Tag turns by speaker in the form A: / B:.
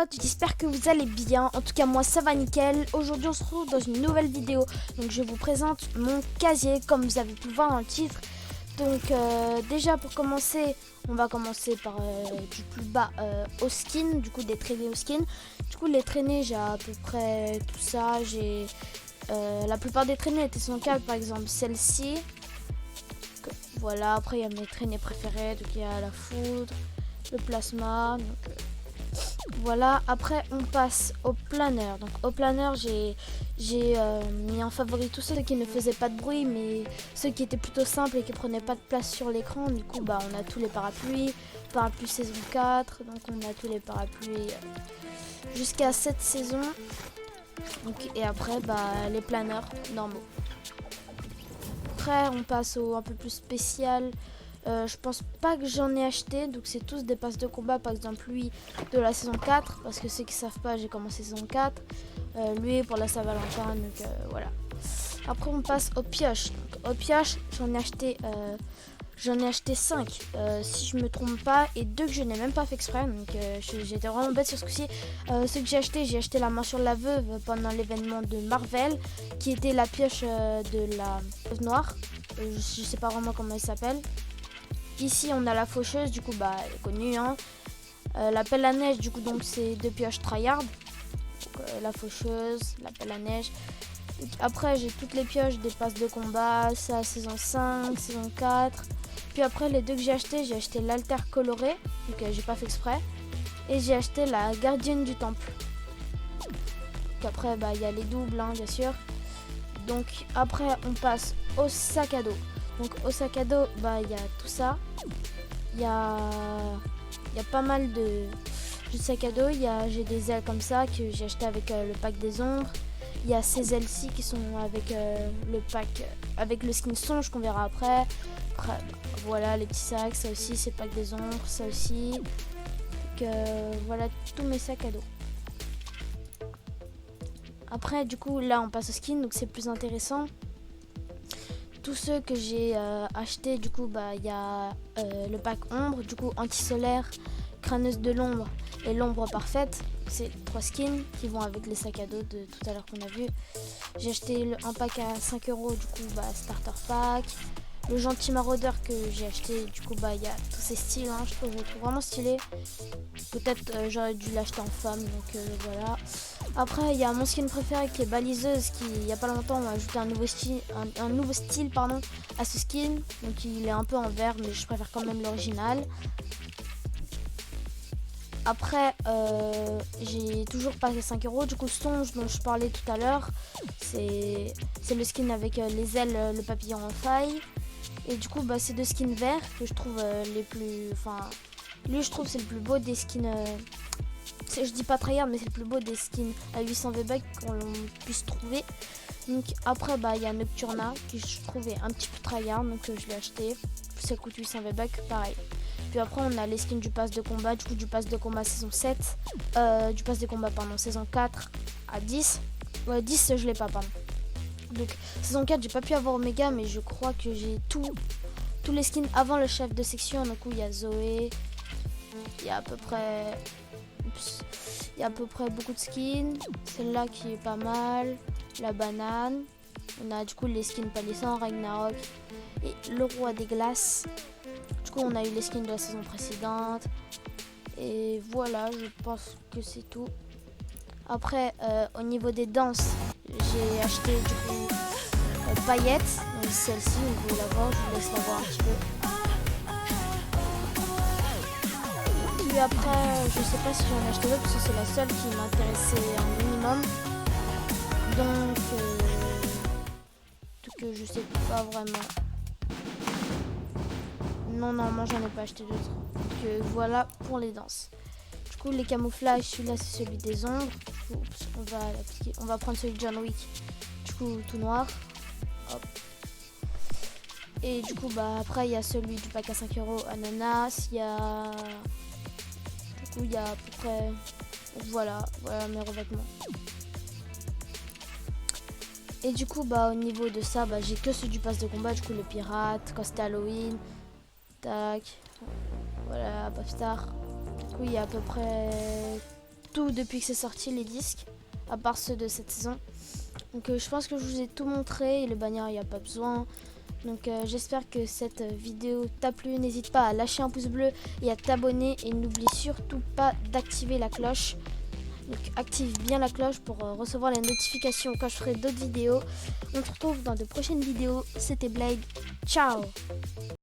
A: potes, j'espère que vous allez bien. En tout cas moi ça va nickel. Aujourd'hui on se retrouve dans une nouvelle vidéo. Donc je vous présente mon casier comme vous avez pu le voir dans le titre. Donc déjà pour commencer, on va commencer par du plus bas au skin, du coup des traînées au skin. Du coup les traînées j'ai à peu près tout ça. J'ai la plupart des traînées étaient 104, par exemple celle-ci. Voilà, après il y a mes traînées préférées, donc il y a la foudre, le plasma, donc voilà. Après on passe au planeur. Donc au planeur j'ai mis en favori tous ceux qui ne faisaient pas de bruit, mais ceux qui étaient plutôt simples et qui prenaient pas de place sur l'écran. Du coup bah on a tous les parapluies, parapluie saison 4, donc on a tous les parapluies jusqu'à cette saison. Donc, et après bah les planeurs normaux. Après on passe au un peu plus spécial. Je pense pas que j'en ai acheté, donc c'est tous des passes de combat, par exemple lui de la saison 4, parce que ceux qui savent pas j'ai commencé saison 4, lui pour la Saint-Valentin, donc voilà. Après on passe aux pioches. Donc, aux pioches j'en ai acheté 5 si je me trompe pas, et 2 que je n'ai même pas fait exprès, donc j'étais vraiment bête sur ce coup-ci. Ceux que j'ai acheté la main sur la veuve pendant l'événement de Marvel, qui était la pioche de la veuve noire, je sais pas vraiment comment elle s'appelle. Ici on a la faucheuse, du coup bah elle est connue, hein. La pelle à neige, du coup donc c'est 2 pioches tryhard. La faucheuse, la pelle à neige. Après j'ai toutes les pioches des passes de combat, ça saison 5, saison 4. Puis après les 2 que j'ai acheté l'alter coloré, donc j'ai pas fait exprès. Et j'ai acheté la gardienne du temple. Donc après bah il y a les doubles, hein, bien sûr. Donc après on passe au sac à dos. Donc au sac à dos, bah il y a tout ça. Il y a pas mal de sacs à dos. J'ai des ailes comme ça que j'ai acheté avec le pack des ombres. Il y a ces ailes-ci qui sont avec le pack, avec le skin songe qu'on verra après. Après voilà les petits sacs, ça aussi c'est pack des ombres, ça aussi. Donc voilà tous mes sacs à dos. Après du coup là on passe au skin, donc c'est plus intéressant. Tous ceux que j'ai achetés, du coup bah il y a le pack ombre, du coup anti-solaire, crâneuse de l'ombre et l'ombre parfaite. C'est 3 skins qui vont avec les sacs à dos de tout à l'heure qu'on a vu. J'ai acheté un pack à 5 €, du coup bah starter pack. Le gentil maraudeur que j'ai acheté, du coup bah il y a tous ces styles, hein, je le trouve vraiment stylé. Peut-être j'aurais dû l'acheter en femme, donc voilà. Après il y a mon skin préféré qui est baliseuse, qui il y a pas longtemps on a ajouté un nouveau style pardon, à ce skin. Donc il est un peu en vert, mais je préfère quand même l'original. Après j'ai toujours pas les 5 €, du coup songe dont je parlais tout à l'heure, c'est le skin avec les ailes, le papillon en faille. Et du coup bah c'est 2 skins verts que je trouve les plus, enfin lui je trouve c'est le plus beau des skins, je dis pas tryhard mais c'est le plus beau des skins à 800 V-Bucks qu'on puisse trouver. Donc après bah il y a Nocturna qui je trouvais un petit peu tryhard, donc je l'ai acheté, ça coûte 800 V-Bucks pareil. Puis après on a les skins du pass de combat, du coup du pass de combat saison 7, du pass de combat pardon saison 4 à 10. Ouais 10 je l'ai pas pardon. Donc saison 4 j'ai pas pu avoir Omega, mais je crois que j'ai tous les skins avant le chef de section. Donc il y a Zoé, il y a à peu près beaucoup de skins. Celle-là qui est pas mal, la banane. On a du coup les skins Palisson, Ragnarok et le roi des glaces. Du coup on a eu les skins de la saison précédente. Et voilà, je pense que c'est tout. Après au niveau des danses, j'ai acheté du coup paillettes, donc celle-ci vous pouvez la voir, je vous laisse la voir un petit peu. Puis après je sais pas si j'en ai acheté d'autres parce que c'est la seule qui m'intéressait un minimum, donc je sais pas vraiment. Non normalement j'en ai pas acheté d'autres, donc voilà pour les danses. Du coup les camouflages, celui-là c'est celui des ombres, du coup, on va prendre celui de John Wick, du coup tout noir. Hop. Et du coup bah après il y a celui du pack à 5 € ananas, il y a à peu près voilà mes revêtements. Et du coup bah au niveau de ça bah j'ai que ceux du pass de combat, du coup le pirate, quand c'était Halloween, tac, voilà Popstar. Du coup il y a à peu près tout depuis que c'est sorti les disques, à part ceux de cette saison. Donc je pense que je vous ai tout montré et le bannière il n'y a pas besoin. Donc j'espère que cette vidéo t'a plu. N'hésite pas à lâcher un pouce bleu et à t'abonner et n'oublie surtout pas d'activer la cloche. Donc active bien la cloche pour recevoir les notifications quand je ferai d'autres vidéos. On se retrouve dans de prochaines vidéos. C'était Blade. Ciao.